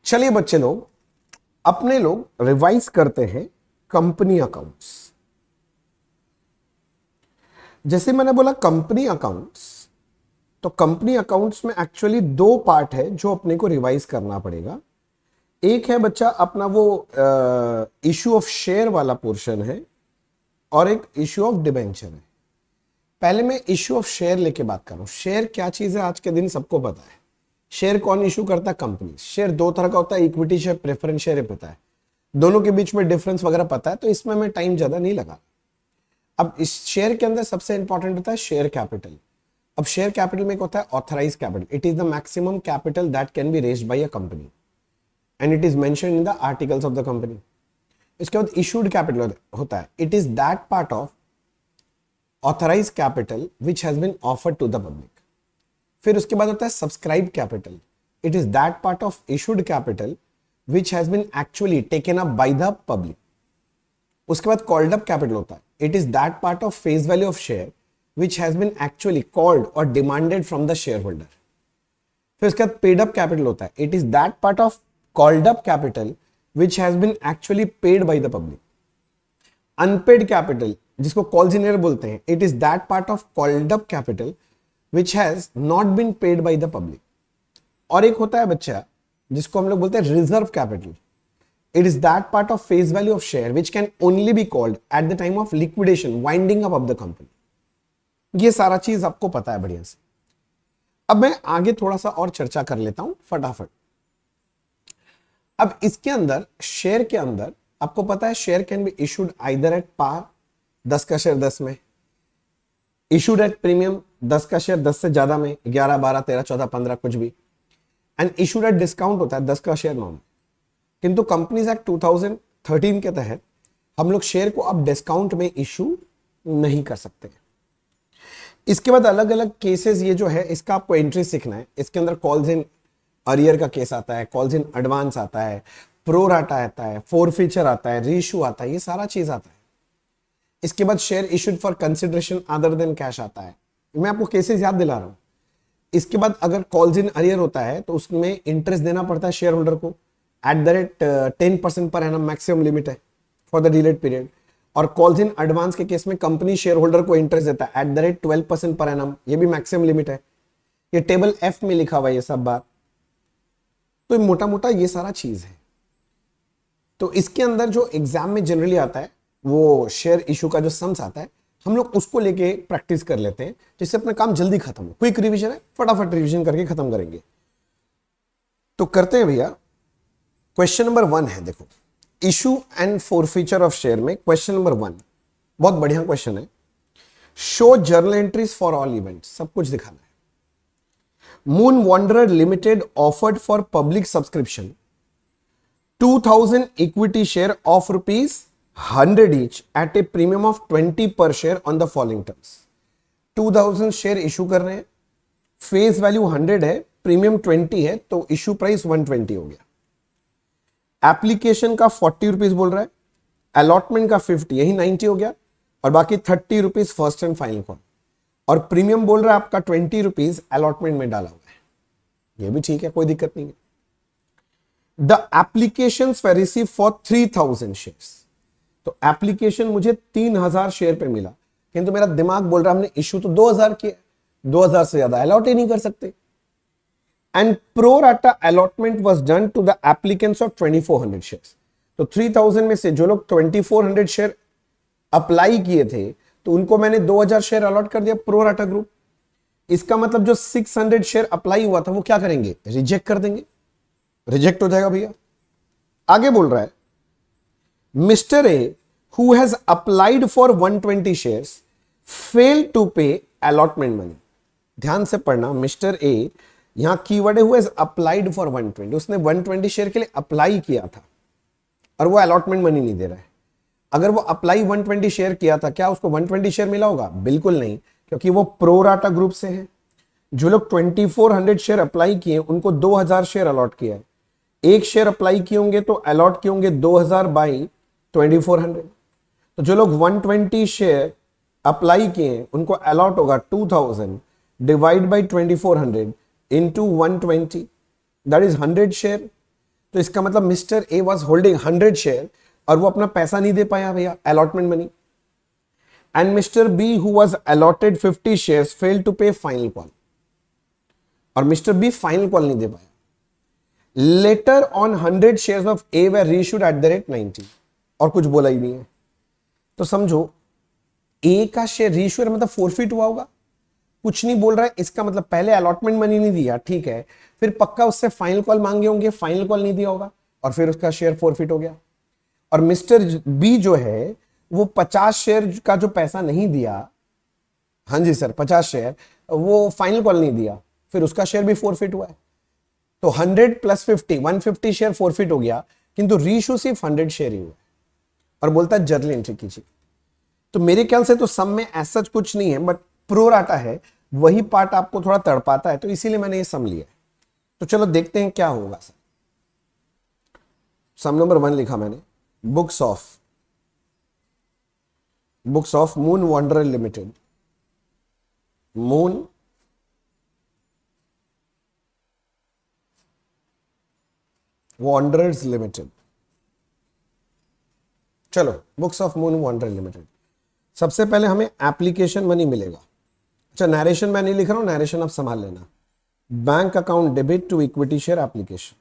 चलिए बच्चे लोग, अपने लोग रिवाइज करते हैं कंपनी अकाउंट्स। जैसे मैंने बोला कंपनी अकाउंट्स, तो कंपनी अकाउंट्स में एक्चुअली दो पार्ट है जो अपने को रिवाइज करना पड़ेगा। एक है बच्चा अपना वो इशू ऑफ शेयर वाला पोर्शन है, और एक इशू ऑफ डिबेंचर है। पहले मैं इशू ऑफ शेयर लेके बात कर रहा हूं। शेयर क्या चीज है आज के दिन सबको पता है। शेयर कौन इशू करता है? कंपनी। शेयर दो तरह का होता है, इक्विटी शेयर, प्रेफरेंस शेयर, पता है। दोनों के बीच में डिफरेंस वगैरह पता है, तो इसमें मैं टाइम ज्यादा नहीं लगा। अब इस शेयर के अंदर सबसे इंपॉर्टेंट होता है शेयर कैपिटल। अब शेयर कैपिटल में एक होता है authorise capital. It is the maximum capital that can be raised by a company and it is mentioned in the articles of the company. इसके बाद इशूड कैपिटल होता है। It is that part of authorise capital which has been offered to the public. फिर उसके बाद होता है subscribe capital. It is that part of issued capital which has been actually taken up by the public. उसके बाद called up capital होता है। It is that part of face value of share which has been actually called और demanded from the share holder. फिर उसके बाद paid up capital होता है। It is that part of called up capital which has been actually paid by the public. Unpaid capital, जिसको calls in arrear बोलते हैं, it is that part of called up capital which has not been paid by the public. और एक होता है बच्चा जिसको हम लोग बोलते हैं reserve capital. It is that part of face value of share which can only be called eight the time of liquidation, winding up of the company. ये सारा चीज आपको पता है बढ़िया से। अब मैं आगे थोड़ा सा और चर्चा कर लेता हूं फटाफट। अब इसके अंदर शेयर के अंदर आपको पता है share can be issued either at par, 10 का शेयर 10 में, इशूड एट प्रीमियम, 10 का शेयर 10 से ज्यादा में, 11, 12, 13, 14, 15 कुछ भी, एंड इशूड एट डिस्काउंट होता है 10 का शेयर 9 में। किंतु कंपनीज एक्ट 2013 के तहत हम लोग शेयर को अब डिस्काउंट में इशू नहीं कर सकते। इसके बाद अलग अलग केसेस, ये जो है इसका आपको एंट्री सीखना है। इसके अंदर कॉल्स इन अरियर का केस आता है, कॉल्स इन एडवांस आता है, प्रो राटा आता है, फोरफीचर आता है, रीइश्यू आता है, ये सारा चीज आता है। इसके बाद share issued for consideration other than cash आता है। मैं आपको केसेस याद दिला रहा हूं। इसके बाद अगर कॉल्स इन अरियर होता है तो उसमें इंटरेस्ट देना पड़ता है शेयर होल्डर को eight the rate 10% per annum, maximum limit है फॉर द डिलेड पीरियड। और कॉल्स इन एडवांस के केस में कंपनी शेयर होल्डर को इंटरेस्ट देता है eight the rate 12% per annum, ये भी मैक्सिमम लिमिट है। ये टेबल एफ में लिखा हुआ है ये सब बात। तो मोटा मोटा ये सारा चीज है। तो इसके अंदर जो एग्जाम में जनरली आता है वो शेयर इशू का जो सम्स आता है, हम लोग उसको लेके प्रैक्टिस कर लेते हैं जिससे अपना काम जल्दी खत्म हो। क्विक रिवीजन है, फटाफट रिवीजन करके खत्म करेंगे। तो करते हैं भैया। क्वेश्चन नंबर 1 है, देखो issue and forfeiture of share में क्वेश्चन नंबर 1 बहुत बढ़िया क्वेश्चन है। Show journal entries for all events, सब कुछ दिखाना है। Moon Wanderer limited offered for public subscription 2000 equity share of ₹100 each at a premium of 20 per share on the following terms। 2000 share issue कर रहे हैं, फेस वैल्यू 100 है, premium 20 है, तो इशू प्राइस 120 हो गया। एप्लीकेशन का 40 रुपीज बोल रहा है, अलॉटमेंट का 50, यही 90 हो गया, और बाकी 30 rupees first and final call. और प्रीमियम बोल रहा है आपका 20 रुपीज अलॉटमेंट में डाला हुआ है, ये भी ठीक है, कोई दिक्कत नहीं है। The applications were receive for 3000 shares, तो एप्लीकेशन मुझे 3000 शेयर पे मिला, किंतु मेरा दिमाग बोल रहा है हमने इशू तो 2000 किया, 2000 से ज्यादा अलॉट ही नहीं कर सकते। And pro rata allotment was done to the applicants of 2400 shares, तो 3000 में से जो लोग 2400 शेयर अप्लाई किए थे तो उनको मैंने 2000 शेयर अलॉट कर दिया प्रो राटा ग्रुप। इसका मतलब जो 600 शेयर अप्लाई हुआ था वो क्या करेंगे? रिजेक्ट कर देंगे, रिजेक्ट हो जाएगा भैया। आगे बोल रहा है Mr. A, who has applied for 120 shares, failed to pay allotment money। ध्यान से पढ़ना, मिस्टर ए, यहां कीवर्ड है who has applied for 120, उसने 120 शेयर के लिए अप्लाई किया था और वो अलॉटमेंट मनी नहीं दे रहा है। अगर वो अप्लाई 120 शेयर किया था, क्या उसको 120 शेयर मिला होगा? बिल्कुल नहीं, क्योंकि वो प्रो राटा ग्रुप से है। जो लोग 2400 शेयर अप्लाई किए उनको 2000 शेयर अलॉट किया है। एक शेयर अप्लाई किए होंगे तो अलॉट किए होंगे 2000 बाई 2400, तो जो लोग 120 शेयर अप्लाई किए उनको अलॉट होगा 2000 divide by 2400 into 120, that is 100 share. तो इसका मतलब mister A was holding 100 share और वो अपना पैसा नहीं दे पाया भैया, allotment money. And mister B who was allotted 50 shares fail to pay final call, और मिस्टर बी फाइनल कॉल नहीं दे पाया। Later on 100 shares of A were reissued at the rate 90, और कुछ बोला ही नहीं है। तो समझो ए का शेयर रीइश्यू मतलब फोरफिट हुआ होगा, कुछ नहीं बोल रहा है, इसका मतलब पहले अलॉटमेंट मनी नहीं दिया, ठीक है, फिर पक्का उससे फाइनल कॉल मांगे होंगे, फाइनल कॉल नहीं दिया होगा और फिर उसका शेयर फोरफिट हो गया। और मिस्टर बी जो है वो 50 शेयर का जो पैसा नहीं दिया, हाँ जी सर 50 शेयर, वो फाइनल कॉल नहीं दिया, फिर उसका शेयर भी फोरफिट हुआ है। तो 100 प्लस 50 150 शेयर फोरफिट हो गया, किंतु रीइश्यू सिर्फ 100 शेयर ही हुआ और बोलता है जर्नल एंट्री कीजिए। तो मेरे ख्याल से तो सम में ऐसा कुछ नहीं है, बट प्रोराटा है, वही पार्ट आपको थोड़ा तड़पाता है, तो इसीलिए मैंने ये सम लिया। तो चलो देखते हैं क्या होगा सर। सम नंबर 1 लिखा मैंने, books of Moon Wanderer Limited, Moon Wanderers Limited. चलो books of Moon Wanderer Limited, सबसे पहले हमें एप्लीकेशन मनी मिलेगा। अच्छा नरेशन मैं नहीं लिख रहा हूं, नरेशन आप संभाल लेना। Bank account debit to equity share application,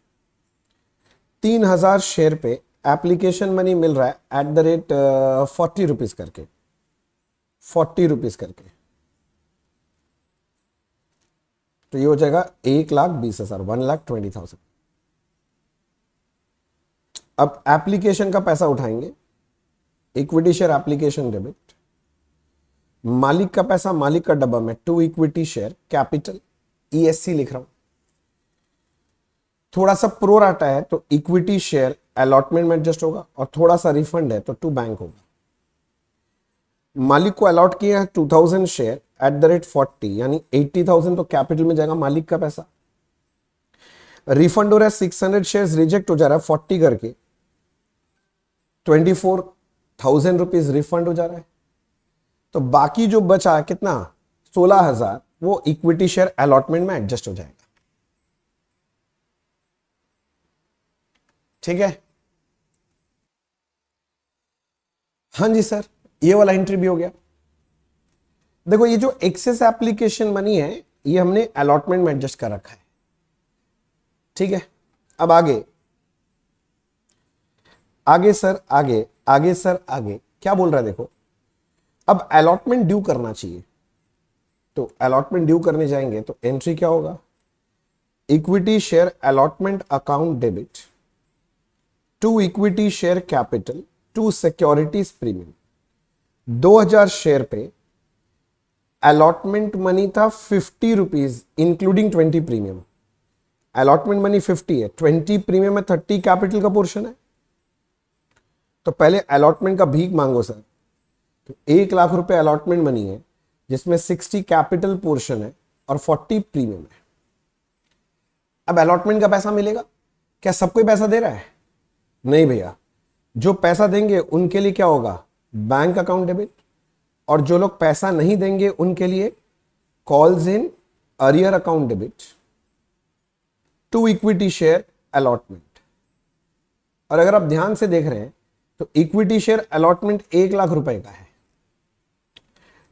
3000 share पे एप्लीकेशन मनी मिल रहा है एट द रेट 40 रुपीज करके, 40 रुपीज करके। तो ये हो जाएगा 1,20,000, 1,20,000। अब एप्लीकेशन का पैसा उठाएंगे, इक्विटी शेयर एप्लीकेशन डेबिट, मालिक का पैसा मालिक का डब्बा में, to equity share capital, ESC लिख रहा हूं। थोड़ा सा प्रोराटा है तो इक्विटी शेयर अलॉटमेंट में एडजस्ट होगा, और थोड़ा सा रिफंड है तो टू बैंक होगा। मालिक को अलॉट किया है 2000 शेयर एट द रेट 40, यानी 80,000 तो कैपिटल में जाएगा मालिक का पैसा। रिफंड हो रहा है 600 शेयर्स रिजेक्ट हो जा रहा है 40 करके, 24,000 रुपीज रिफंड हो जा रहा है। तो बाकी जो बचा कितना, 16,000, वो इक्विटी शेयर अलॉटमेंट में एडजस्ट हो जाएगा। ठीक है, हाँ जी सर, ये वाला एंट्री भी हो गया। देखो ये जो एक्सेस एप्लीकेशन मनी है ये हमने अलॉटमेंट में एडजस्ट कर रखा है। ठीक है, अब आगे सर, आगे क्या बोल रहा है देखो। अब अलॉटमेंट ड्यू करना चाहिए, तो अलॉटमेंट ड्यू करने जाएंगे तो एंट्री क्या होगा, equity share allotment account debit to equity share capital to securities premium. 2000 share पे अलॉटमेंट मनी था 50 rupees including 20 premium. Allotment money 50 है, 20 प्रीमियम है, 30 कैपिटल का पोर्शन है। तो पहले अलॉटमेंट का भीख मांगो सर। तो 1,00,000 रुपए अलॉटमेंट मनी है जिसमें 60 कैपिटल पोर्शन है और 40 प्रीमियम है। अब अलॉटमेंट का पैसा मिलेगा, क्या सबको पैसा दे रहा है? नहीं भैया, जो पैसा देंगे उनके लिए क्या होगा, बैंक अकाउंट डेबिट, और जो लोग पैसा नहीं देंगे उनके लिए calls in arrear account debit to equity share allotment. और अगर आप ध्यान से देख रहे हैं तो इक्विटी शेयर अलॉटमेंट 1,00,000 रुपए का है,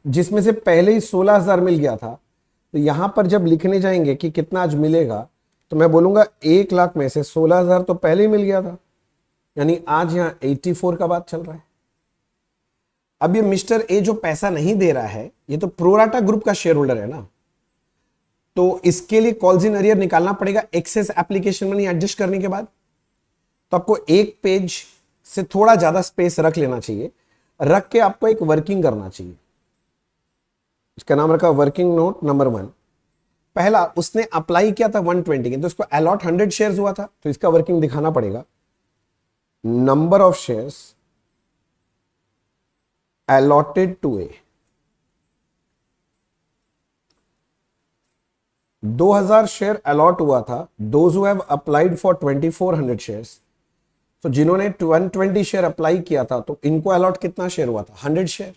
जिसमें से पहले ही 16,000 मिल गया था। तो यहां पर जब लिखने जाएंगे कि कितना आज मिलेगा, तो मैं बोलूंगा 1,00,000 में से 16,000 तो पहले ही मिल गया था, यानी आज यहां 84 का बात चल रहा है। अब ये मिस्टर ए जो पैसा नहीं दे रहा है, ये तो प्रोराटा ग्रुप का शेयर होल्डर है ना, तो इसके लिए कॉल्स इन अरियर निकालना पड़ेगा एक्सेस एप्लीकेशन मनी एडजस्ट करने के बाद। तो आपको एक पेज से थोड़ा ज्यादा स्पेस रख लेना चाहिए, रख के आपको एक वर्किंग करना चाहिए। इसका नाम रखा वर्किंग नोट नंबर 1। पहला उसने अप्लाई किया था 120 के, तो उसको अलॉट 100 शेयर्स हुआ था, तो इसका वर्किंग दिखाना पड़ेगा। Number of shares allotted to A, 2000 share allot हुआ था, those who have applied for 2400 shares, तो जिन्होंने 120 शेयर अप्लाई किया था तो इनको अलॉट कितना शेयर हुआ था, 100 शेयर।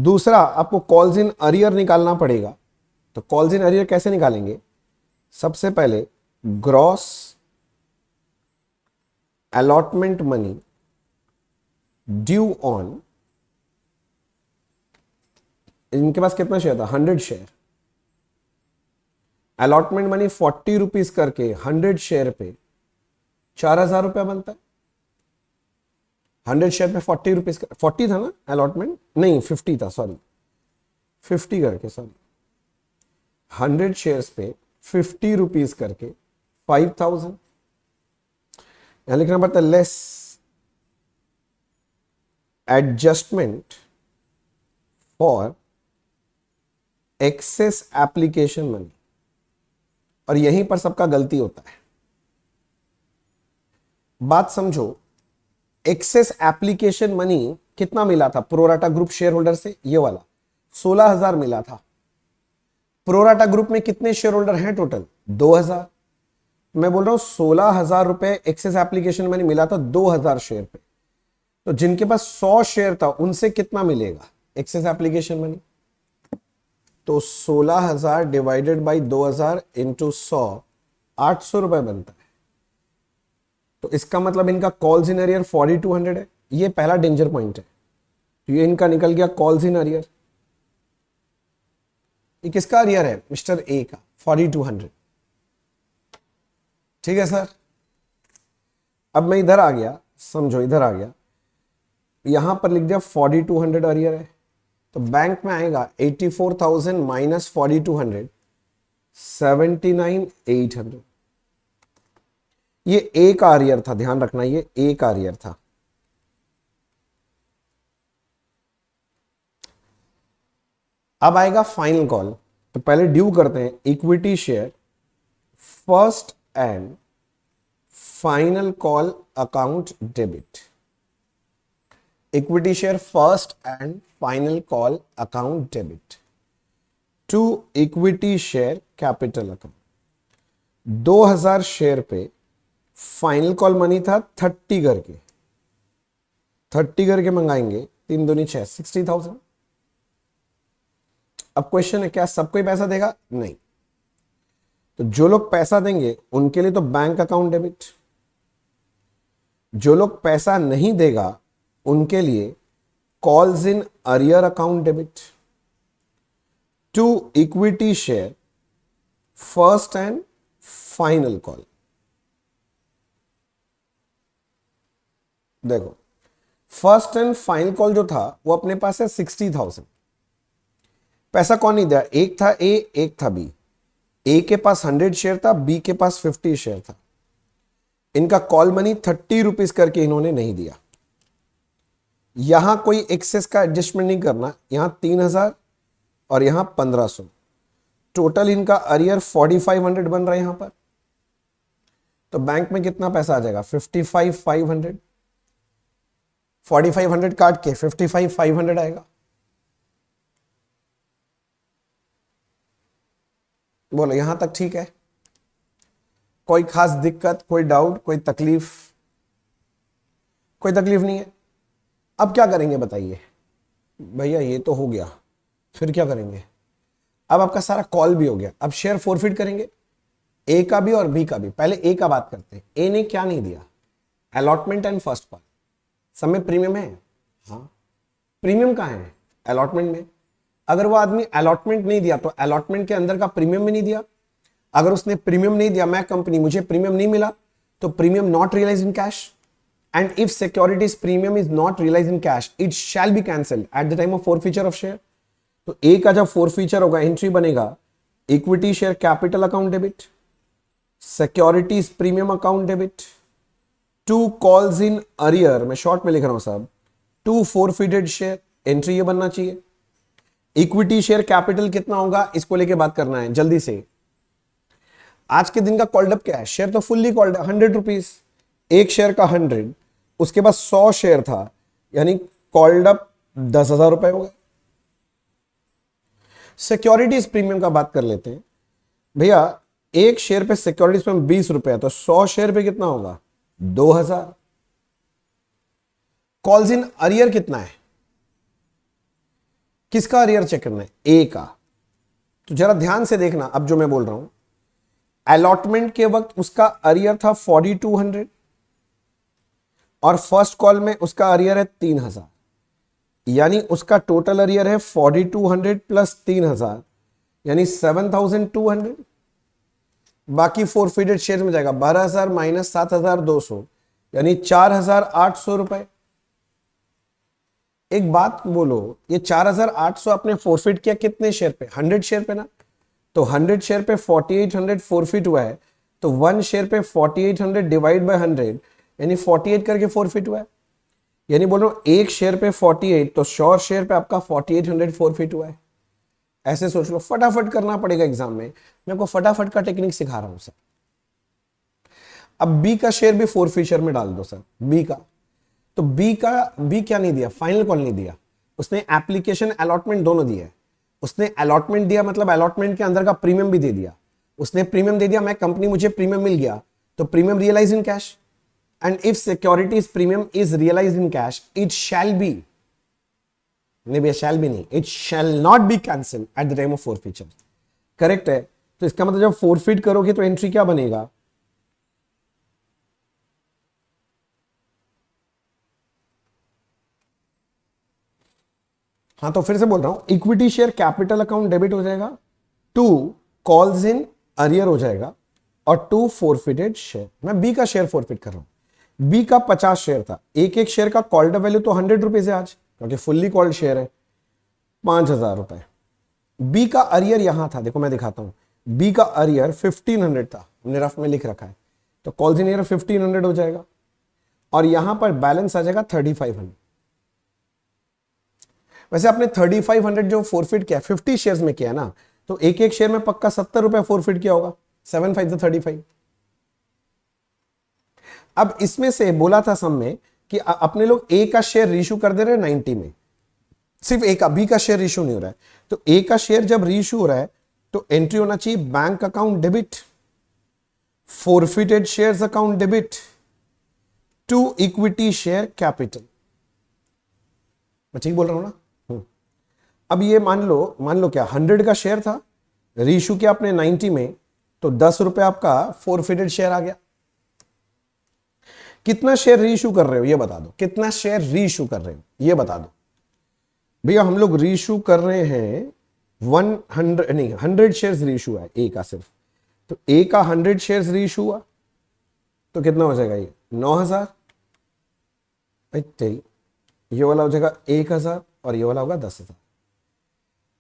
दूसरा आपको कॉल्स इन अरियर निकालना पड़ेगा। तो कॉल्स इन अरियर कैसे निकालेंगे, सबसे पहले gross allotment money due on, इनके पास कितना शेयर था, 100 शेयर, अलॉटमेंट मनी 40 रुपीज करके 100 शेयर पे 4,000 रुपया बनता है। 100 शेयर पे 40 रुपीज, 40 था ना अलॉटमेंट, नहीं 50 था, सॉरी 50 करके, सॉरी 100 शेयर्स पे 50 रुपीज करके 5,000, यहां लिखना पड़ता है less adjustment for excess application money, और यहीं पर सबका गलती होता है। बात समझो, एक्सेस एप्लीकेशन मनी कितना मिला था प्रोराटा ग्रुप शेयर होल्डर से, ये वाला 16,000 मिला था। प्रोराटा ग्रुप में कितने शेयर होल्डर हैं टोटल, 2,000। मैं बोल रहा हूं 16,000 रुपए एक्सेस एप्लीकेशन मनी मिला था 2,000 शेयर पे, तो जिनके पास 100 शेयर था उनसे कितना मिलेगा एक्सेस एप्लीकेशन मनी, तो 16,000 डिवाइडेड बाई 2,000 इंटू 100, 800 रुपए बनता है। तो इसका मतलब इनका कॉल्स इन अरियर 4,200 है, ये पहला डेंजर पॉइंट है। तो ये इनका निकल गया कॉल्स इन अरियर। ये किसका अरियर है, मिस्टर ए का, 4,200। ठीक है सर। अब मैं इधर आ गया, समझो इधर आ गया, यहां पर लिख दिया 4,200 अरियर है, तो बैंक में आएगा 84,000 माइनस 4,200, 79,800। ये ए का अरियर था, ध्यान रखना ये ए का अरियर था। अब आएगा फाइनल कॉल, तो पहले ड्यू करते हैं equity share first and final call account debit, equity share first and final call account debit to equity share capital account. 2,000 share पे फाइनल कॉल मनी था 30 करके, 30 करके मंगाएंगे, 3 दूनी 6, 60,000। अब क्वेश्चन है क्या सबको ही पैसा देगा, नहीं, तो जो लोग पैसा देंगे उनके लिए तो बैंक अकाउंट डेबिट, जो लोग पैसा नहीं देगा उनके लिए calls in arrear account debit to equity share first and final call. देखो फर्स्ट एंड फाइनल कॉल जो था वो अपने पास है 60,000, पैसा कौन नहीं दिया, एक था ए एक था बी, ए के पास 100 शेयर था, बी के पास 50 शेयर था, इनका कॉल मनी 30 रुपीज करके इन्होंने नहीं दिया। यहां कोई एक्सेस का एडजस्टमेंट नहीं करना, यहां 3,000 और यहां 1,500, टोटल इनका अरियर 4,500 बन रहा है यहां पर। तो बैंक में कितना पैसा आ जाएगा, 55,500, 4,500 काट के 55,500 आएगा। बोलो यहां तक ठीक है, कोई खास दिक्कत, कोई डाउट, कोई तकलीफ, कोई तकलीफ नहीं है। अब क्या करेंगे बताइए भैया, ये तो हो गया, फिर क्या करेंगे, अब आपका सारा कॉल भी हो गया, अब शेयर फोरफिट करेंगे, ए का भी और बी का भी। पहले ए का बात करते हैं, ए ने क्या नहीं दिया, अलॉटमेंट एंड फर्स्ट कॉल, सब में प्रीमियम है, हाँ प्रीमियम कहाँ है, अलॉटमेंट में। अगर वो आदमी अलॉटमेंट नहीं दिया तो अलॉटमेंट के अंदर का प्रीमियम भी नहीं दिया, अगर उसने प्रीमियम नहीं दिया, मैं कंपनी, मुझे प्रीमियम नहीं मिला, तो premium not realise in cash, and if securities premium is not realise in cash it shall be cancelled at the time of forfeiture of share. तो ए का जब फोरफीचर होगा, एंट्री बनेगा equity share capital account debit, securities premium account debit, to calls in arrear, मैं short में लिख रहा हूं साहब, टू फोरफिटेड शेयर, एंट्री ये बनना चाहिए। इक्विटी शेयर कैपिटल कितना होगा, इसको लेके बात करना है जल्दी से। आज के दिन का कॉल्ड अप क्या है, शेयर तो फुल्ली कॉल्ड है 100 रुपीज, एक शेयर का 100, उसके बाद 100 शेयर था, यानी कॉल्ड अप 10,000 रुपए हो गए। सिक्योरिटीज प्रीमियम का बात कर लेते हैं भैया, एक शेयर पे सिक्योरिटीज प्रीमियम 20 रुपए है, तो 100 शेयर पे कितना होगा, 2,000। कॉल्स इन अरियर कितना है, किसका अरियर चेक करना है, ए का। तो जरा ध्यान से देखना अब जो मैं बोल रहा हूं, अलॉटमेंट के वक्त उसका अरियर था 4200 और फर्स्ट कॉल में उसका अरियर है 3000, यानी उसका टोटल अरियर है 4200 प्लस 3000 यानी 7200। बाकी फोरफिटेड शेयर में जाएगा 12000 माइनस 7200 यानी 4800 रुपए। एक बात बोलो, ये 4800 आपने फोरफिट किया कितने शेयर पे? 100 शेयर पे ना। तो 100 शेयर पे 4800 फोरफिट हुआ है, तो 1 शेयर पे 4800 डिवाइड बाय 100 यानी 48 करके फोरफिट हुआ है। यानी बोलो एक शेयर पे 48, तो श्योर शेयर पे आपका 4800 फोरफिट हुआ है। ऐसे सोच लो, फटाफट करना पड़ेगा एग्जाम में, मैं आपको फटाफट का टेक्निक सिखा रहा हूं सर। अब बी का शेयर भी फोरफिशर में डाल दो सर, बी का। तो बी क्या नहीं दिया? फाइनल कॉल नहीं दिया उसने, एप्लीकेशन अलॉटमेंट दोनों दिया है। उसने अलॉटमेंट दिया मतलब अलॉटमेंट के अंदर का प्रीमियम भी दे दिया। उसने प्रीमियम दे दिया, मैं कंपनी, मुझे प्रीमियम मिल गया, तो premium realise in cash. And if securities premium is realise in cash, it shall be, नहीं भैया शैल भी नहीं, it shall not be cancel at the time of forfeiture. Correct है। तो इसका मतलब जब फोरफिट करोगे तो एंट्री क्या बनेगा? हाँ तो फिर से बोल रहा हूं, equity share capital account debit हो जाएगा, 2 कॉल्स इन अरियर हो जाएगा और 2 फोरफिटेड शेयर। मैं बी का शेयर फोरफिट कर रहा हूं। बी का 50 शेयर था, एक एक शेयर का कॉल्ड वैल्यू तो 100 रुपीज है आज, क्योंकि फुल्ली कॉल्ड शेयर है, 5000 रुपए। बी का अरियर यहां था, देखो मैं दिखाता हूं, बी का अरियर 1500 था, हमने रफ में लिख रखा है, तो कॉल्स इन अरियर 1500 हो जाएगा और यहां पर बैलेंस आ जाएगा 3500। वैसे आपने 3500 जो फोरफिट किया 50 शेयर्स में किया ना, तो एक एक शेयर में पक्का 70 रुपए फोरफिट किया होगा, 7 5 35। अब इसमें से बोला था सब में कि अपने लोग ए का शेयर रीइश्यू कर दे रहे हैं 90 में, सिर्फ ए का, बी का शेयर रीइश्यू नहीं हो रहा है। तो ए का शेयर जब रीइश्यू हो रहा है तो एंट्री होना चाहिए bank account debit, forfeited shares account debit, to equity share capital. मैं ठीक बोल रहा हूं ना? अब ये मान लो क्या 100 का शेयर था, रीइश्यू किया आपने 90 में, तो 10 रुपए आपका फोरफिटेड शेयर आ गया। कितना शेयर रीइश्यू कर रहे हो ये बता दो, कितना शेयर रीइश्यू कर रहे हो ये बता दो भैया। हम लोग रीइश्यू कर रहे हैं 100 नहीं 100 शेयर्स रीइश्यू है ए का सिर्फ, तो ए का 100 शेयर्स रीइश्यू हुआ तो कितना हो जाएगा ये 9000, ये वाला हो जाएगा 1000 और ये वाला होगा 10000।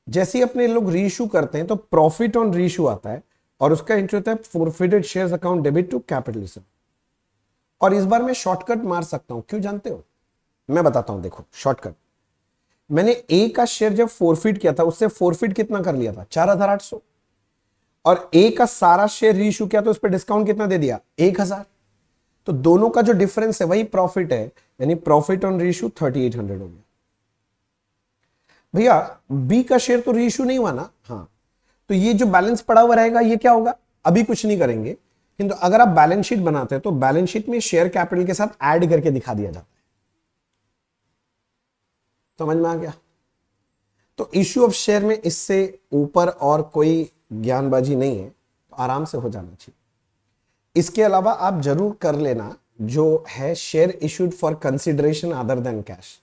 जैसे ही अपने लोग रीइश्यू करते हैं तो प्रॉफिट ऑन रीइश्यू आता है और उसका एंट्री होता है forfeited shares account debit to capitalism. और इस बार मैं शॉर्टकट मार सकता हूं, क्यों जानते हो? मैं बताता हूं, देखो शॉर्टकट। मैंने ए का शेयर जब फोरफिट किया था, उससे फोरफिट कितना कर लिया था 4800, और ए का सारा शेयर रीइश्यू किया तो उस पर डिस्काउंट कितना दे दिया 1000। तो दोनों का जो डिफरेंस है वही प्रॉफिट है, यानी प्रॉफिट ऑन रीइश्यू 3800 हो गया। भैया बी का शेयर तो रीइश्यू नहीं हुआ ना, हाँ, तो ये जो बैलेंस पड़ा हुआ रहेगा ये क्या होगा? अभी कुछ नहीं करेंगे, किंतु अगर आप बैलेंस शीट बनाते हैं तो बैलेंस शीट में शेयर कैपिटल के साथ ऐड करके दिखा दिया जाता है। समझ में आ गया? तो इश्यू ऑफ शेयर में इससे ऊपर और कोई ज्ञानबाजी नहीं है, तो आराम से हो जाना चाहिए। इसके अलावा आप जरूर कर लेना जो है share issued for consideration other than cash.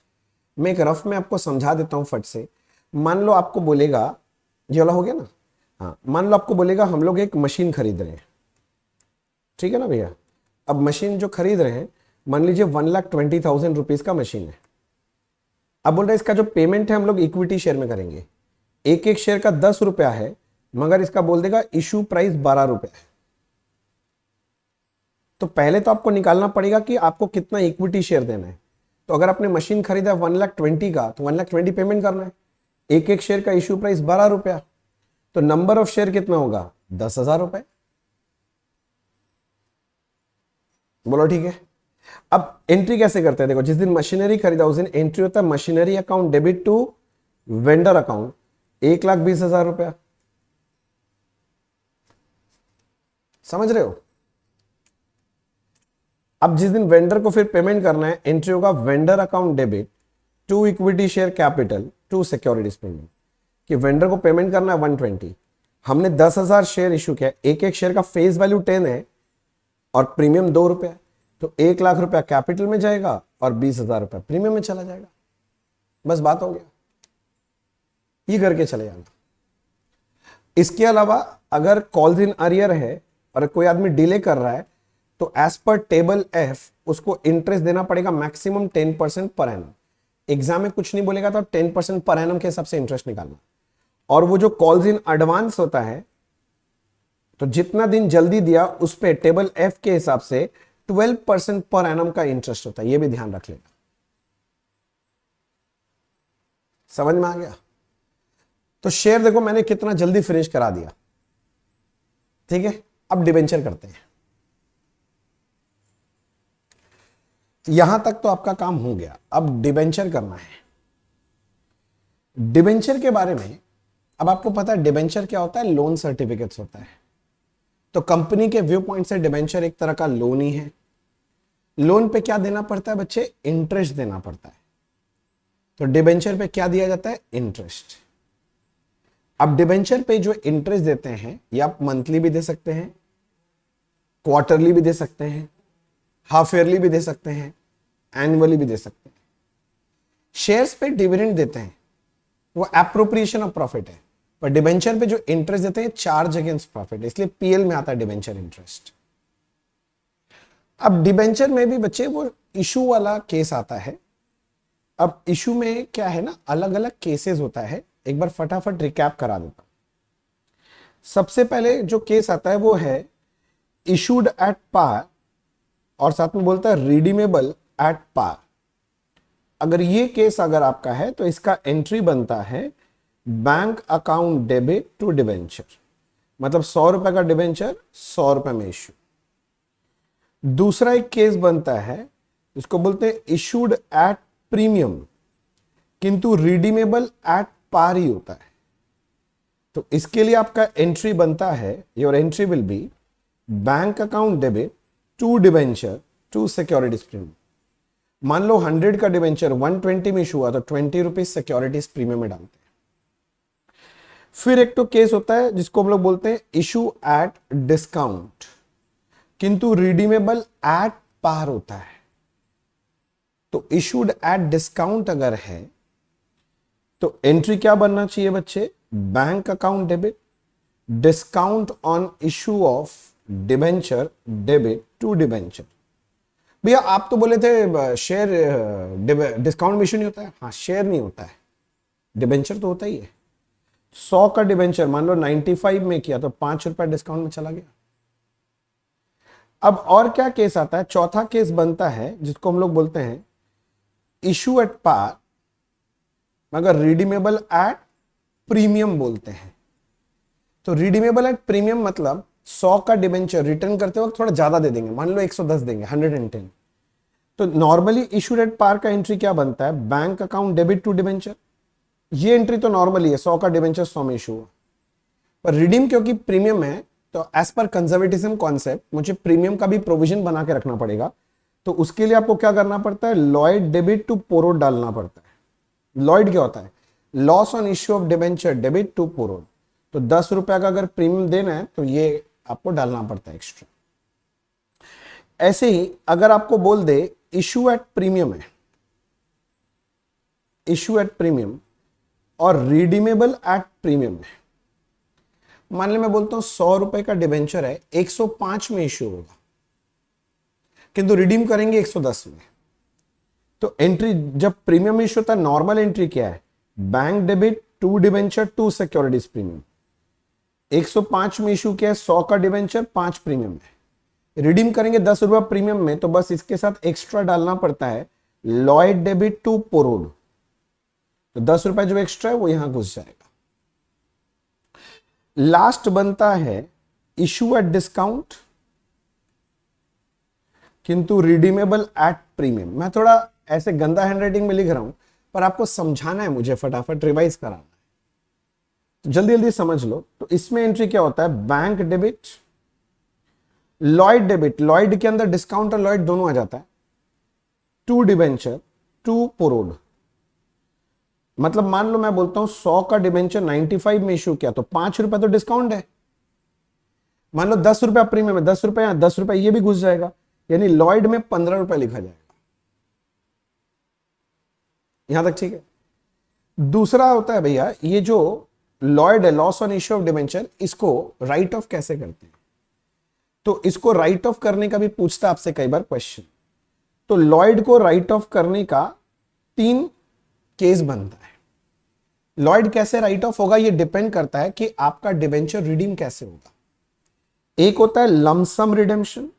मैं एक रफ में आपको समझा देता हूं फट से। मान लो आपको बोलेगा, ये वाला हो गया ना, हाँ, मान लो आपको बोलेगा हम लोग एक मशीन खरीद रहे हैं, ठीक है ना भैया। अब मशीन जो खरीद रहे हैं, मान लीजिए 1,20,000 रुपीज का मशीन है। अब बोल रहे इसका जो पेमेंट है हम लोग इक्विटी शेयर में करेंगे, एक एक शेयर का 10 रुपया है, मगर इसका बोल देगा इशू प्राइस 12 रुपया है। तो पहले तो आपको निकालना पड़ेगा कि आपको कितना इक्विटी शेयर देना है। तो अगर आपने मशीन खरीदा 1,20,000 का, तो 1,20,000 पेमेंट करना है, एक एक शेयर का इशू प्राइस 12 रुपया, तो नंबर ऑफ शेयर कितना होगा 10,000 रुपए। बोलो ठीक है। अब एंट्री कैसे करते हैं? देखो, जिस दिन मशीनरी खरीदा उस दिन एंट्री होता है machinery account debit to vendor account 1,20,000 रुपया। समझ रहे हो? अब जिस दिन वेंडर को फिर पेमेंट करना है, एंट्री होगा vendor account debit to equity share capital to securities payment, कि वेंडर को पेमेंट करना है 120, हमने 10,000 शेयर इशू किया, एक एक शेयर का फेस वैल्यू 10 है और प्रीमियम 2 रुपया, तो 1 लाख रुपया कैपिटल में जाएगा और 20,000 रुपया प्रीमियम में चला जाएगा। बस बात हो गया, ये करके चले जाना। इसके अलावा अगर कॉल्स इन अरियर है और कोई आदमी डिले कर रहा है तो एज पर टेबल एफ उसको इंटरेस्ट देना पड़ेगा मैक्सिमम 10% पर एनम। एग्जाम में कुछ नहीं बोलेगा तो 10% पर एनम के हिसाब से इंटरेस्ट निकालना। और वो जो कॉल्स इन एडवांस होता है तो जितना दिन जल्दी दिया उस पे टेबल एफ के हिसाब से 12% पर एनम का इंटरेस्ट होता है, ये भी ध्यान रख लेना। समझ में आ गया? तो शेयर देखो मैंने कितना जल्दी फिनिश करा दिया, ठीक है। अब डिबेंचर करते हैं। यहां तक तो आपका काम हो गया, अब डिबेंचर करना है। डिबेंचर के बारे में अब आपको पता है डिबेंचर क्या होता है, लोन सर्टिफिकेट्स होता है। तो कंपनी के व्यू पॉइंट से डिबेंचर एक तरह का लोन ही है। लोन पे क्या देना पड़ता है बच्चे, इंटरेस्ट देना पड़ता है। तो डिबेंचर पे क्या दिया जाता है, इंटरेस्ट। अब डिबेंचर पे जो इंटरेस्ट देते हैं ये आप मंथली भी दे सकते हैं, क्वार्टरली भी दे सकते हैं, हाफ ईयरली भी दे सकते हैं, एनुअली भी दे सकते हैं। शेयर्स पे डिविडेंड देते हैं, वो एप्रोप्रिएशन ऑफ प्रॉफिट है। पर डिबेंचर पे जो इंटरेस्ट देते हैं चार्ज अगेंस्ट प्रॉफिट, इसलिए पीएल में आता है डिबेंचर इंटरेस्ट। अब डिबेंचर में भी बच्चे वो इशू वाला केस आता है। अब इशू में क्या है ना, अलग अलग केसेस होता है, एक बार फटाफट रिकैप करा देता हूं। सबसे पहले जो केस आता है वो है इशूड एट पार और साथ में बोलता है रिडीमेबल एट पार। अगर ये केस अगर आपका है तो इसका एंट्री बनता है bank account debit to debenture, मतलब 100 रुपए का डिबेंचर 100 रुपए में इश्यू। दूसरा एक केस बनता है इसको बोलते हैं इशूड एट प्रीमियम किंतु रिडीमेबल एट पार ही होता है। तो इसके लिए आपका एंट्री बनता है, your entry will be bank account debit to debenture to securities premium. मान लो 100 का डिबेंचर 120 में इशू हुआ तो 20 रुपीज सिक्योरिटीज प्रीमियम में डालते हैं। फिर एक तो केस होता है जिसको हम लोग बोलते हैं इशू एट डिस्काउंट किंतु रिडीमेबल एट पार होता है। तो इशूड एट डिस्काउंट अगर है तो एंट्री क्या बनना चाहिए बच्चे, bank account debit discount on issue of debenture debit to debenture. भैया आप तो बोले थे शेयर डिस्काउंट में इशू नहीं होता है। हाँ, शेयर नहीं होता है, डिबेंचर तो होता ही है। 100 का डिबेंचर मान लो 95 में किया तो 5 रुपए डिस्काउंट में चला गया। अब और क्या केस आता है, चौथा केस बनता है जिसको हम लोग बोलते हैं इशू एट पार मगर रिडीमेबल एट प्रीमियम बोलते हैं। तो रिडीमेबल एट प्रीमियम मतलब 100 का डिबेंचर रिटर्न करते वक्त थोड़ा ज्यादा दे देंगे, मान लो 110 देंगे, 110। तो नॉर्मली इशूड एट पार का एंट्री क्या बनता है, bank account debit to debenture. ये एंट्री तो नॉर्मली है, 100 का डिबेंचर 100 में इशू हुआ। पर रिडीम क्योंकि प्रीमियम है तो एज पर कंजर्वेटिज्म कॉन्सेप्ट मुझे प्रीमियम का भी प्रोविजन बना के रखना पड़ेगा। तो उसके लिए आपको क्या करना पड़ता है, लॉयड डेबिट टू पोरोड डालना पड़ता है। लॉयड क्या होता है, loss on issue of debenture debit to पोरोड। तो 10 रुपए का अगर प्रीमियम देना है तो ये आपको डालना पड़ता है एक्स्ट्रा। ऐसे ही अगर आपको बोल दे इशू एट प्रीमियम है, इशू एट प्रीमियम और रिडीमेबल एट प्रीमियम है। मान ले मैं बोलता हूं 100 रुपए का डिबेंचर है, 105 में इश्यू होगा किंतु रिडीम करेंगे 110 में। तो एंट्री जब प्रीमियम इश्यू होता है, नॉर्मल एंट्री क्या है, bank debit to debenture to securities premium. 105 में इशू किया है, 100 का डिबेंचर 5 प्रीमियम है। रिडीम करेंगे 10 रुपए प्रीमियम में तो बस इसके साथ एक्स्ट्रा डालना पड़ता है लॉयड डेबिट टू पोरोड। तो 10 रुपए जो एक्स्ट्रा है वो यहां घुस जाएगा। लास्ट बनता है इशू एट डिस्काउंट किंतु रिडीमेबल एट प्रीमियम। मैं थोड़ा ऐसे गंदा हैंडराइटिंग में लिख रहा हूं पर आपको समझाना है, मुझे फटाफट रिवाइज कराना है, तो जल्दी जल्दी समझ लो। तो इसमें एंट्री क्या होता है, bank debit Lloyd debit, Lloyd के अंदर डिस्काउंट और लॉयड दोनों आ जाता है, टू डिबेंचर टू पोरोड। मतलब मान लो मैं बोलता हूं 100 का डिबेंचर 95 में इशू किया तो 5 रुपए तो डिस्काउंट है। मान लो 10 रुपया प्रीमियम है, 10 रुपए या 10 रुपए ये भी घुस जाएगा, यानी लॉयड में 15 रुपए लिखा जाएगा। यहां तक ठीक है। दूसरा होता है भैया ये जो लॉयड है, loss on issue of debenture, इसको राइट ऑफ कैसे करते हैं? तो इसको राइट ऑफ करने का भी पूछता आपसे कई बार क्वेश्चन। तो लॉयड को राइट ऑफ करने का 3 केस बनता है। लॉयड कैसे राइट ऑफ होगा ये डिपेंड करता है कि आपका डिबेंचर रिडीम कैसे होगा। एक होता है लमसम रिडेम्पशन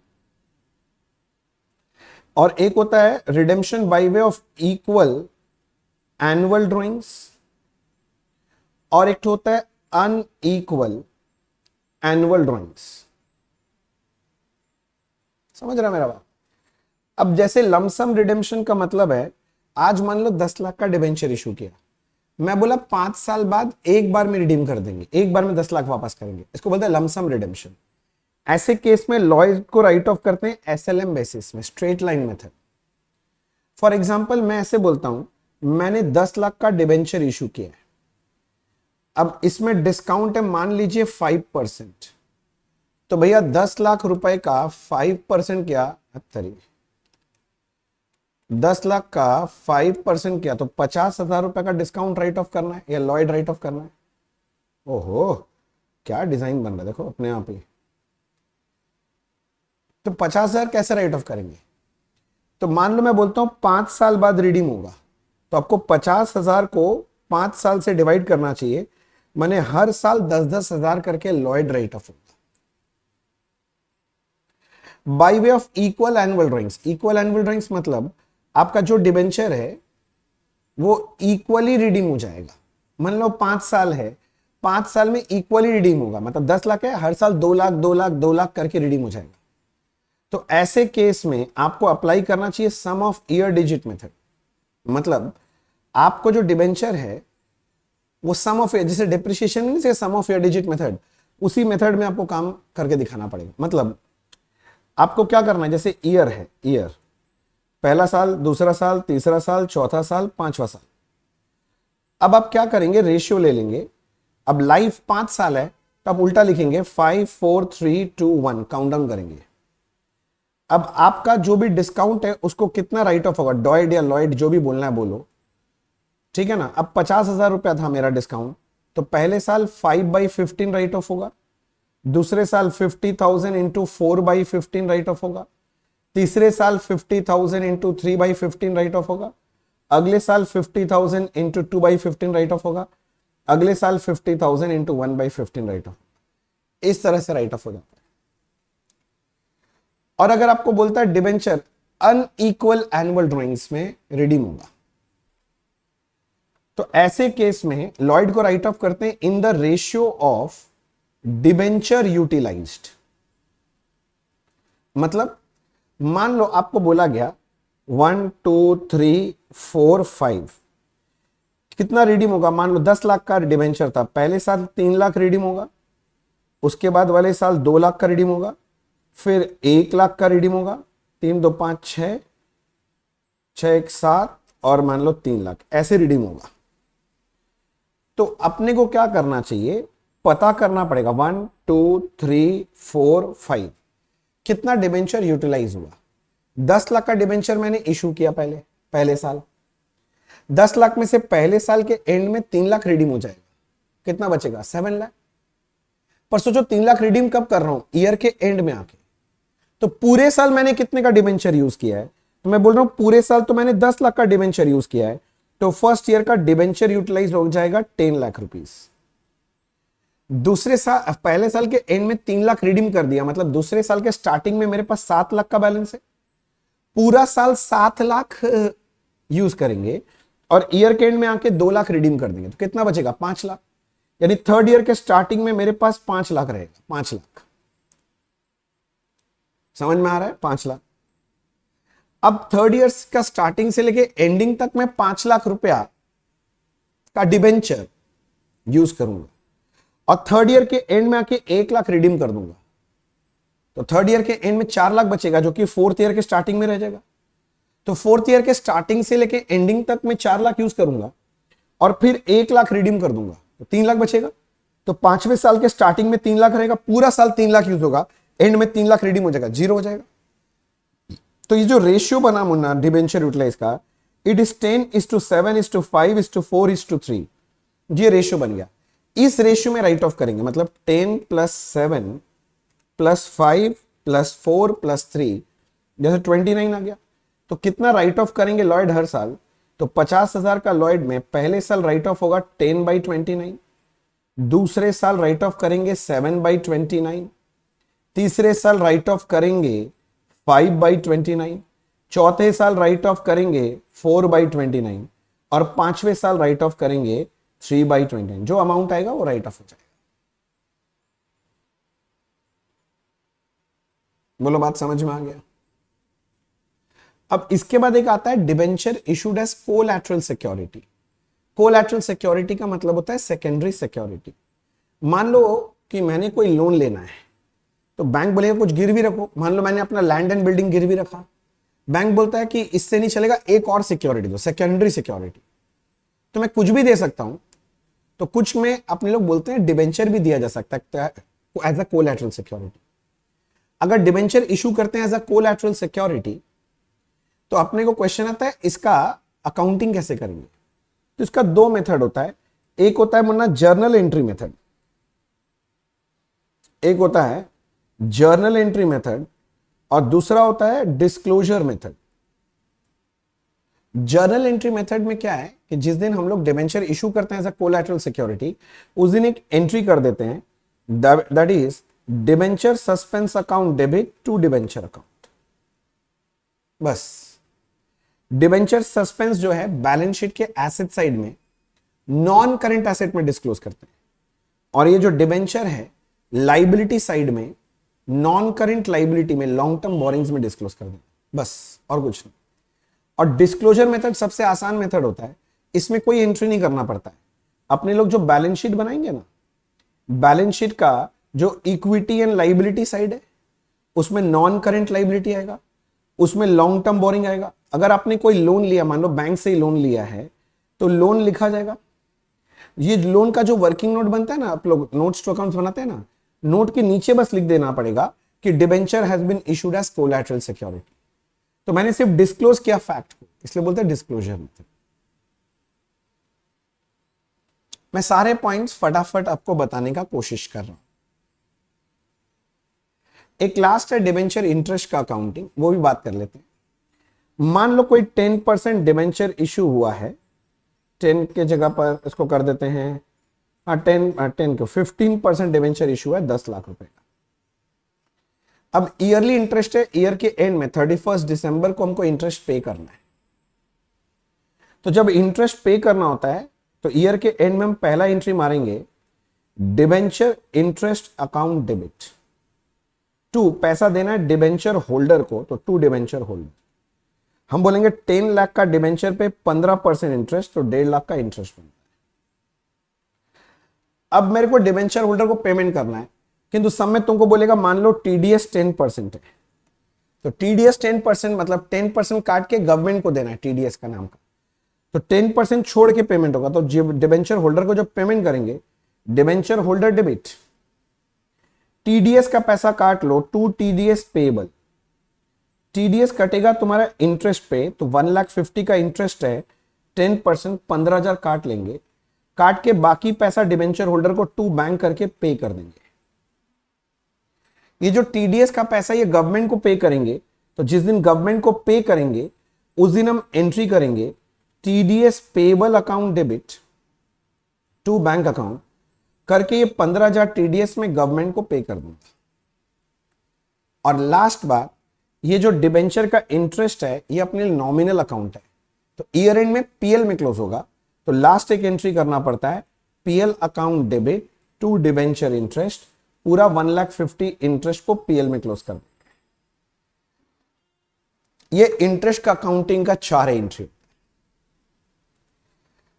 और एक होता है redemption by way of equal annual drawings और एक होता है अनइक्वल एनुअल ड्रॉइंग्स। समझ रहा मेरा बात? अब जैसे लमसम रिडेम्पशन का मतलब है, आज मान लो 10 लाख का डिबेंचर इशू किया, मैं बोला 5 साल बाद एक बार में रिडीम कर देंगे, एक बार में 10 लाख वापस करेंगे, इसको बोलते हैं लमसम रिडेम्पशन। ऐसे केस में लॉयड को राइट ऑफ करते हैं एसएलएम बेसिस में, straight line method. For example मैं ऐसे बोलता हूं, मैंने 10 लाख का डिबेंचर इशू किया है, अब इसमें डिस्काउंट है मान लीजिए 5%, तो भैया 10 लाख रुपए का 5% क्या, 10 लाख का 5% क्या, तो 50,000 रुपए का डिस्काउंट राइट ऑफ करना है या लॉयड राइट ऑफ करना है। ओहो क्या डिजाइन बन रहा है देखो अपने आप ही। तो 50,000 कैसे राइट ऑफ करेंगे? तो मान लो मैं बोलता हूं 5 साल बाद रिडीम होगा, तो आपको 50,000 को 5 साल से डिवाइड करना चाहिए, मैंने हर साल 10-10 हजार करके लॉयड राइट ऑफ होगा। By way of equal annual drawings, equal annual drawings मतलब आपका जो डिबेंचर है वो इक्वली रिडीम हो जाएगा। मान लो 5 साल है, 5 साल में इक्वली रिडीम होगा, मतलब 10 लाख है, हर साल 2 लाख 2 लाख 2 लाख करके रिडीम हो जाएगा। तो ऐसे केस में आपको अप्लाई करना चाहिए सम ऑफ ईयर डिजिट मेथड। मतलब आपको जो डिबेंचर है वो सम ऑफ ईयर, जैसे डिप्रिसिएशन नहीं से सम ऑफ ईयर डिजिट मेथड, उसी मेथड में आपको काम करके दिखाना पड़ेगा। मतलब आपको क्या करना है, जैसे ईयर है, ईयर पहला साल, दूसरा साल, तीसरा साल, चौथा साल, पांचवा साल। अब आप क्या करेंगे, रेशियो ले लेंगे। अब लाइफ 5 साल है तो आप उल्टा लिखेंगे 5 4 3 2 1, काउंट डाउन करेंगे। अब आपका जो भी डिस्काउंट है उसको कितना राइट ऑफ होगा, डॉयड या लॉयड जो भी बोलना है बोलो, ठीक है ना। अब 50,000 रुपया था मेरा डिस्काउंट, तो पहले साल 5/15 राइट ऑफ होगा, दूसरे साल 50,000 इंटू 4/15 राइट ऑफ होगा, तीसरे साल 50,000 इंटू 3/15 राइट ऑफ होगा, अगले साल 50,000 इंटू 2/15 राइट ऑफ होगा, अगले साल 50,000 इंटू 1/15 राइट ऑफ। इस तरह से राइट ऑफ हो जाता है। और अगर आपको बोलता है डिबेंचर अनइक्वल एनुअल ड्रॉइंग्स में रिडीम होगा, तो ऐसे केस में लॉयड को राइट ऑफ करते हैं in the ratio of debenture utilised. मतलब मान लो आपको बोला गया 1 2 3 4 5 कितना रिडीम होगा, मान लो 10 लाख का डिबेंचर था, पहले साल 3 लाख रिडीम होगा, उसके बाद वाले साल 2 लाख का रिडीम होगा, फिर 1 लाख का रिडीम होगा, 3 2 5 6 6 1 7 और मान लो 3 लाख, ऐसे रिडीम होगा। तो अपने को क्या करना चाहिए, पता करना पड़ेगा 1 2 3 4 5 कितना डिबेंचर यूटिलाइज हुआ। 10 लाख का डिबेंचर मैंने इशू किया पहले साल, 10 लाख में से पहले साल के एंड में 3 लाख रिडीम हो जाएगा, कितना बचेगा 7 लाख। पर सोचो 3 लाख रिडीम कब कर रहा हूं, ईयर के एंड में आके। तो पूरे साल मैंने कितने का डिबेंचर यूज किया है, तो मैं बोल रहा हूं पूरे साल तो मैंने 10 लाख का डिबेंचर यूज किया है, तो फर्स्ट ईयर का डिबेंचर यूटिलाइज हो जाएगा 10 लाख रुपीस। दूसरे साल, पहले साल के एंड में 3 लाख रिडीम कर दिया, मतलब दूसरे साल के स्टार्टिंग में मेरे पास 7 लाख का बैलेंस है, पूरा साल 7 लाख यूज करेंगे और ईयर के एंड में आके 2 लाख रिडीम कर देंगे, तो कितना बचेगा 5 लाख। यानी थर्ड ईयर के स्टार्टिंग में मेरे पास 5 लाख रहेगा, 5 लाख। समझ में आ रहा है, 5 लाख। अब थर्ड ईयर का स्टार्टिंग से लेके एंडिंग तक मैं 5 लाख रुपया का डिबेंचर यूज करूंगा और थर्ड ईयर के एंड में आके 1 लाख रिडीम कर दूंगा, तो थर्ड ईयर के एंड में 4 लाख बचेगा जो कि फोर्थ ईयर के स्टार्टिंग में रह जाएगा। तो फोर्थ ईयर के स्टार्टिंग से लेके एंडिंग तक मैं 4 लाख यूज करूंगा, और फिर 1 लाख रिडीम कर दूंगा तो 3 लाख बचेगा। तो 5वें साल के स्टार्टिंग में 3 लाख रहेगा, पूरा साल 3 लाख यूज होगा, एंड में 3 लाख रिडीम हो जाएगा, 0 हो जाएगा। तो ये जो रेशियो बना मुन्ना डिबेंचर यूटिलाइज का, इट इज 10:7:5:4:3, ये रेशियो बन गया। इस रेशियो में राइट ऑफ करेंगे, मतलब 10 + 7 + 5 + 4 + 3, जैसे 29 आ गया। तो कितना राइट ऑफ करेंगे लॉयड हर साल? तो 50,000 का लॉयड में पहले साल राइट ऑफ होगा 10/29, दूसरे साल राइट ऑफ करेंगे 7/29, तीसरे साल राइट ऑफ करेंगे 5/29, चौथे साल राइट ऑफ करेंगे 4/29 और 5वें साल राइट ऑफ करेंगे 3/29। जो अमाउंट आएगा वो राइट ऑफ हो जाएगा। बोलो, बात समझ में आ गया? अब इसके बाद एक आता है debenture issued as collateral security. Collateral security का मतलब होता है सेकेंडरी सिक्योरिटी। मान लो कि मैंने कोई लोन लेना है, तो बैंक बोलेगा कुछ गिरवी रखो। मान लो मैंने अपना लैंड एंड बिल्डिंग गिरवी रखा, बैंक बोलता है कि इससे नहीं चलेगा, एक और सिक्योरिटी दो, सेकेंडरी सिक्योरिटी। तो मैं कुछ भी दे सकता हूं, तो कुछ में अपने लोग बोलते हैं डिबेंचर भी दिया जा सकता है एज अ कोलैटरल सिक्योरिटी। अगर डिबेंचर इशू करते हैं एज अ कोलैटरल सिक्योरिटी, तो अपने को क्वेश्चन आता है इसका अकाउंटिंग कैसे करेंगे। तो इसका 2 मेथड होता है। एक होता है मुन्ना जर्नल एंट्री मेथड, एक होता है जर्नल एंट्री मेथड और दूसरा होता है disclosure method. Journal entry method में क्या है कि जिस दिन हम लोग डिबेंचर इशू करते हैं एज अ कोलैटरल सिक्योरिटी, उस दिन एक एंट्री कर देते हैं, that is debenture suspense account debit to debenture account. बस डिबेंचर सस्पेंस जो है बैलेंस शीट के एसेट साइड में नॉन करंट एसेट में डिस्क्लोज करते हैं, और ये जो डिबेंचर है लाइबिलिटी साइड में नॉन करंट लाइबिलिटी में लॉन्ग टर्म बोरिंग्स में डिस्क्लोज कर दें, बस और कुछ नहीं। और डिस्क्लोजर मेथड सबसे आसान मेथड होता है, इसमें कोई एंट्री नहीं करना पड़ता है। अपने लोग जो बैलेंस शीट बनाएंगे ना, बैलेंस शीट का जो इक्विटी एंड लाइबिलिटी साइड है उसमें नॉन करंट लाइबिलिटी आएगा, उसमें लॉन्ग टर्म बोरिंग आएगा। अगर आपने कोई लोन लिया, मान लो बैंक से ही लोन लिया है, तो लोन लिखा जाएगा। ये लोन का जो वर्किंग नोट बनता है ना, आप लोग नोट्स टू अकाउंट्स बनाते हैं ना, नोट के नीचे बस लिख देना पड़ेगा कि debenture has been issued as collateral security. तो मैंने सिर्फ डिस्क्लोज किया फैक्ट को, इसलिए बोलते हैं डिस्क्लोजर मेथड। मैं सारे पॉइंट्स फटाफट आपको बताने का कोशिश कर रहा हूं। एक लास्ट है डिबेंचर इंटरेस्ट का अकाउंटिंग, वो भी बात कर लेते हैं। मान लो कोई 10% डिबेंचर इशू हुआ है, 10 के जगह पर इसको कर देते हैं 10 को 15% डिबेंचर इशू है 10 लाख रुपए का। अब ईयरली इंटरेस्ट है, ईयर के एंड में 31 दिसंबर को हमको इंटरेस्ट पे करना है। तो जब इंटरेस्ट पे करना होता है तो ईयर के एंड में हम पहला एंट्री मारेंगे debenture interest account debit to, पैसा देना है डिबेंचर होल्डर को, तो टू डिबेंचर होल्डर। हम बोलेंगे 10 लाख का डिबेंचर पे 15% इंटरेस्ट, तो 1.5 लाख का इंटरेस्ट बनता है। अब मेरे को डिबेंचर होल्डर को पेमेंट करना है, किंतु सब में तुमको बोलेगा मान लो टीडीएस 10% है, तो टीडीएस 10% मतलब 10% काट के गवर्नमेंट को देना है टीडीएस का नाम का, तो 10% छोड़ के पेमेंट होगा। तो डिबेंचर होल्डर को जब पेमेंट करेंगे, डिबेंचर होल्डर डेबिट, टीडीएस का पैसा काट लो, टू टीडीएस पेएबल, टीडीएस कटेगा तुम्हारा इंटरेस्ट पे, तो 1,50,000 का इंटरेस्ट है, 10% 15,000 काट लेंगे, काट के बाकी पैसा डिबेंचर होल्डर को टू बैंक करके पे कर देंगे। ये जो टीडीएस का पैसा ये गवर्नमेंट को पे करेंगे, तो जिस दिन गवर्नमेंट को पे करेंगे उस दिन हम एंट्री करेंगे TDS payable account debit to bank account करके ये 15,000 टीडीएस में गवर्नमेंट को पे कर दूंगा। और लास्ट बात, ये जो डिबेंचर का इंटरेस्ट है ये अपने नॉमिनल अकाउंट है, तो ईयर एंड में पीएल में क्लोज होगा, तो लास्ट एक एंट्री करना पड़ता है PL account debit to debenture interest, पूरा 1,50,000 इंटरेस्ट को पीएल में क्लोज कर देंगे। ये इंटरेस्ट का अकाउंटिंग का 4 एंट्री।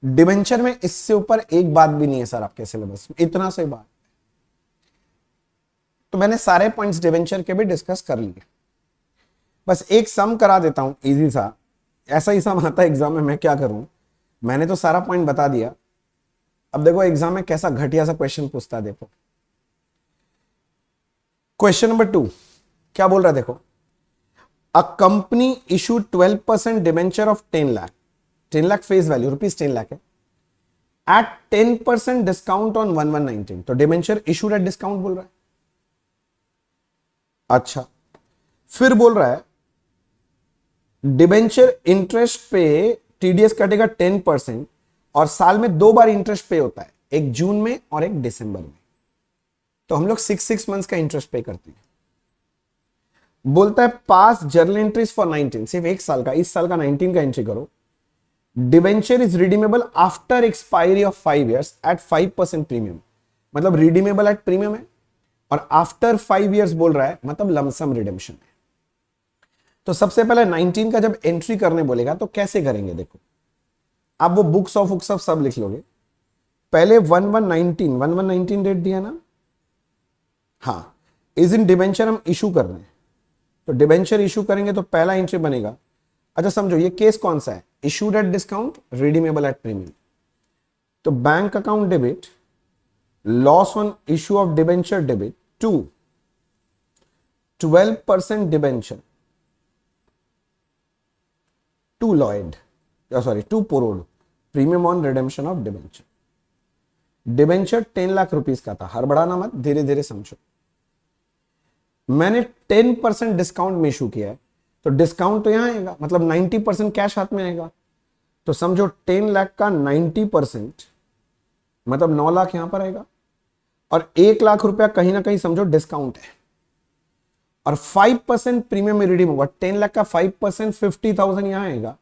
डिबेंचर में इससे ऊपर एक बात भी नहीं है सर आपके सिलेबस में, इतना से बात। तो मैंने सारे पॉइंट्स डिबेंचर के भी डिस्कस कर लिए। बस एक सम करा देता हूं इजी सा, ऐसा ही सम आता है एग्जाम में, मैं क्या करूं, मैंने तो सारा पॉइंट बता दिया। अब देखो एग्जाम में कैसा घटिया सा क्वेश्चन पूछता है। देखो क्वेश्चन नंबर 2 क्या बोल रहा है, देखो a company issue 12% debenture of 10 lakh, 10 lakh face value rupees 10 lakh है, एट 10% डिस्काउंट ऑन 1119। तो डिबेंचर इशूड एट डिस्काउंट बोल रहा है। अच्छा फिर बोल रहा है डिबेंचर इंटरेस्ट पे टीडीएस कटेगा 10% और साल में 2 बार इंटरेस्ट पे होता है, एक जून में और एक दिसंबर में। तो हम लोग 6 मंथ्स का इंटरेस्ट पे करते हैं। बोलता है पास जर्नल एंट्रीज फॉर 19, सिर्फ एक साल का, इस साल का 19 का एंट्री करो। Debenture is redeemable after expiry of 5 years at 5% premium, मतलब रिडीमेबल एट प्रीमियम है, और आफ्टर 5 years बोल रहा है, मतलब लमसम रिडेम्पशन है। तो सबसे पहले 19 का जब एंट्री करने बोलेगा तो कैसे करेंगे, देखो आप वो बुक्स ऑफ बुक्स ऑफ सब लिख लोगे। पहले 1119 डेट दिया ना, हाँ इज इन डिबेंचर हम इशू कर रहे हैं, तो डिबेंचर इशू करेंगे तो पहला एंट्री बनेगा। अच्छा समझो ये केस कौन सा है, issued at discount, redeemable at premium. तो bank account debit, loss on issue of debenture debit to 12% debenture to Lloyd, sorry to पोरोड, premium on redemption of debenture. Debenture 10 lakh rupees का था, हड़बड़ाना मत, धीरे धीरे समझो। मैंने 10% डिस्काउंट में इशू किया है, तो डिस्काउंट तो यहां आएगा, मतलब 90% कैश हाथ में आएगा। तो समझो 10 लाख का 90% मतलब 9 लाख यहां पर आएगा, और 1 लाख रुपया कहीं ना कहीं समझो डिस्काउंट है, और 5% प्रीमियम में रिडीम होगा। 10 लाख का 5% 50,000 यहां आएगा,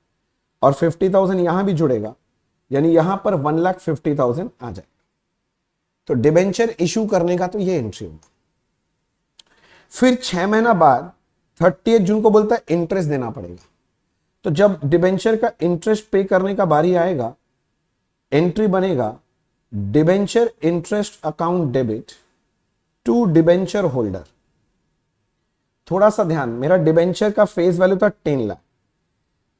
और 50,000 यहां भी जुड़ेगा, यानी यहां पर 1,50,000 आ जाएगा। तो डिबेंचर इशू करने का तो ये एंट्री होगा। फिर 6 महीना बाद 30 जून को बोलता है इंटरेस्ट देना पड़ेगा। तो जब डिबेंचर का इंटरेस्ट पे करने का बारी आएगा, एंट्री बनेगा debenture interest account debit to debenture holder. थोड़ा सा ध्यान, मेरा डिबेंचर का फेस वैल्यू था 10 लाख,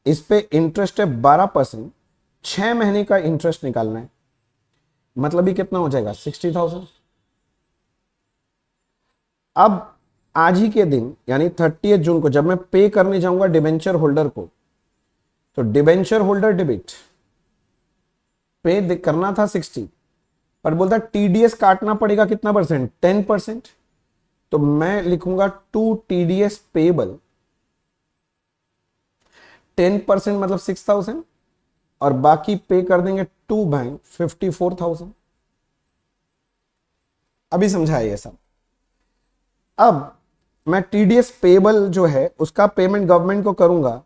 इस पे इंटरेस्ट है 12%, 6 महीने का इंटरेस्ट निकालना है, मतलब ये कितना हो जाएगा 60,000। अब आज ही के दिन यानी 30 जून को जब मैं पे करने जाऊंगा डिबेंचर होल्डर को, तो डिबेंचर होल्डर डेबिट पे करना था 60, पर बोलता टीडीएस काटना पड़ेगा कितना परसेंट, 10%। तो मैं लिखूंगा टू टीडीएस पेबल 10% मतलब 6,000, और बाकी पे कर देंगे टू बैंक 54,000। अभी समझा ये सब। अब मैं टीडीएस पेबल जो है उसका पेमेंट गवर्नमेंट को करूंगा,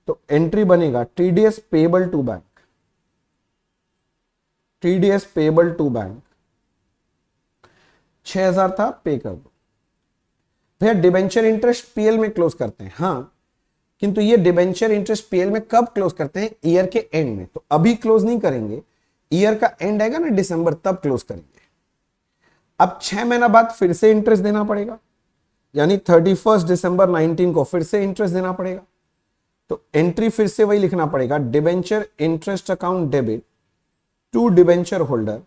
तो एंट्री बनेगा TDS payable to bank, TDS payable to bank 6,000 था, पे कर दो। भैया डिबेंचर इंटरेस्ट पीएल में क्लोज करते हैं, हाँ, किंतु ये डिबेंचर इंटरेस्ट पीएल में कब क्लोज करते हैं, ईयर के एंड में। तो अभी क्लोज नहीं करेंगे, ईयर का एंड आएगा ना दिसंबर, तब क्लोज करेंगे। अब 6 महीना बाद फिर से इंटरेस्ट देना पड़ेगा, यानी 31 दिसंबर 19 को फिर से इंटरेस्ट देना पड़ेगा। तो एंट्री फिर से वही लिखना पड़ेगा, debenture interest account debit to debenture holder.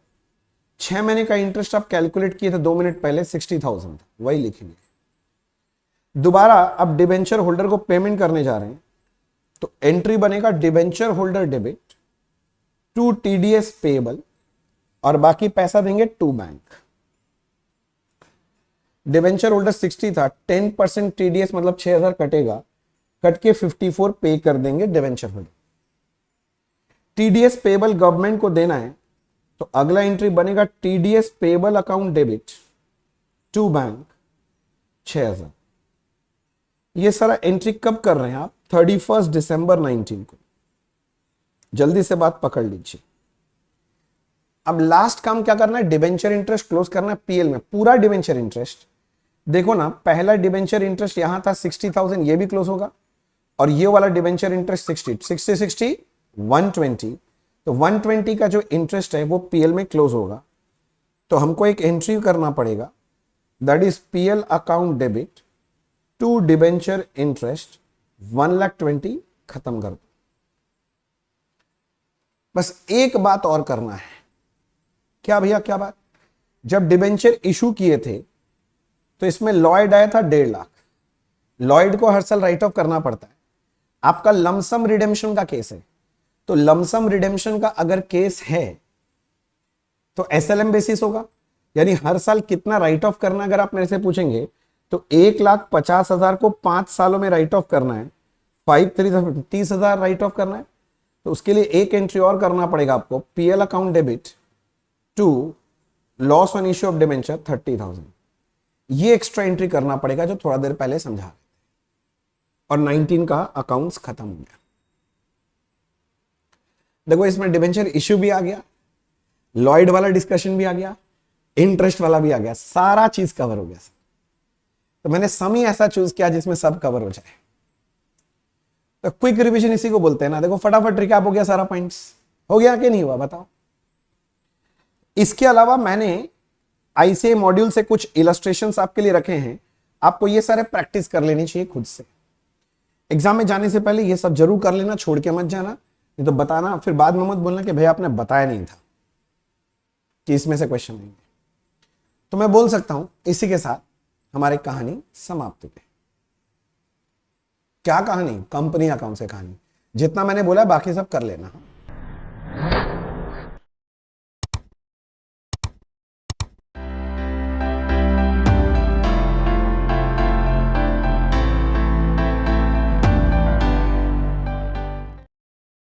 6 महीने का इंटरेस्ट आप कैलकुलेट किए थे 2 मिनट पहले, 60,000 था, वही लिखेंगे। दोबारा अब डिबेंचर होल्डर को पेमेंट करने जा रहे हैं, तो एंट्री बनेगा debenture holder debit to TDS payable, और बाकी पैसा देंगे टू बैंक। डिबेंचर होल्डर 60 था, 10% टीडीएस मतलब 6,000 कटेगा, कट के 54 पे कर देंगे debenture holder. TDS payable government को देना है, तो अगला एंट्री बनेगा TDS payable account debit to bank 6,000। ये सारा एंट्री कब कर रहे हैं आप, 31 दिसंबर 19 को। जल्दी से बात पकड़ लीजिए। अब लास्ट काम क्या करना है, डिबेंचर इंटरेस्ट क्लोज करना है पीएल में, पूरा डिबेंचर इंटरेस्ट। देखो ना, पहला डिबेंचर इंटरेस्ट यहां था 60,000, ये भी क्लोज होगा, और ये वाला डिबेंचर इंटरेस्ट 60 120, तो 120 का जो इंटरेस्ट है वो पीएल में क्लोज होगा। तो हमको एक एंट्री करना पड़ेगा, that is PL account debit to debenture interest 1,20,000, खत्म कर दो। बस एक बात और करना है। क्या भैया, क्या बात? जब डिबेंचर इशू किए थे तो इसमें लॉयड आया था 1.5 लाख। लॉयड को हर साल राइट ऑफ करना पड़ता है। आपका लमसम रिडेम्पशन का केस है, तो लमसम रिडेम्पशन का अगर केस है तो एसएलएम बेसिस होगा, यानी हर साल कितना राइट ऑफ करना, अगर आप मेरे से पूछेंगे तो 1,50,000 को 5 सालों में राइट ऑफ करना है, 30,000 राइट ऑफ करना है। तो उसके लिए एक एंट्री और करना पड़ेगा आपको, PL account debit to loss on issue of debenture 30,000। ये एक्स्ट्रा एंट्री करना पड़ेगा जो थोड़ा देर पहले समझा रहे थे, और 19 का अकाउंट्स खत्म हो गया। देखो इसमें डिबेंचर इश्यू भी आ गया, लॉयड वाला डिस्कशन भी आ गया, इंटरेस्ट वाला भी आ गया, सारा चीज कवर हो गया। तो मैंने सम ही ऐसा चूज किया जिसमें सब कवर हो जाए। तो क्विक रिवीजन इसी को बोलते हैं ना। देखो फटाफट रिकैप हो गया, सारा पॉइंट्स हो गया कि नहीं हुआ बताओ। इसके अलावा मैंने आईसीए मॉड्यूल से कुछ इलस्ट्रेशंस आपके लिए रखे हैं, आपको ये सारे प्रैक्टिस कर लेनी चाहिए खुद से। एग्जाम में जाने से पहले ये सब जरूर कर लेना, छोड़ के मत जाना, नहीं तो बताना फिर बाद में मत बोलना कि भैया आपने बताया नहीं था कि इसमें से क्वेश्चन आएंगे। तो मैं बोल सकता हूं इसी के साथ हमारी कहानी समाप्त पे। क्या कहानी? कंपनी अकाउंट से कहानी। जितना मैंने बोला बाकी सब कर लेना।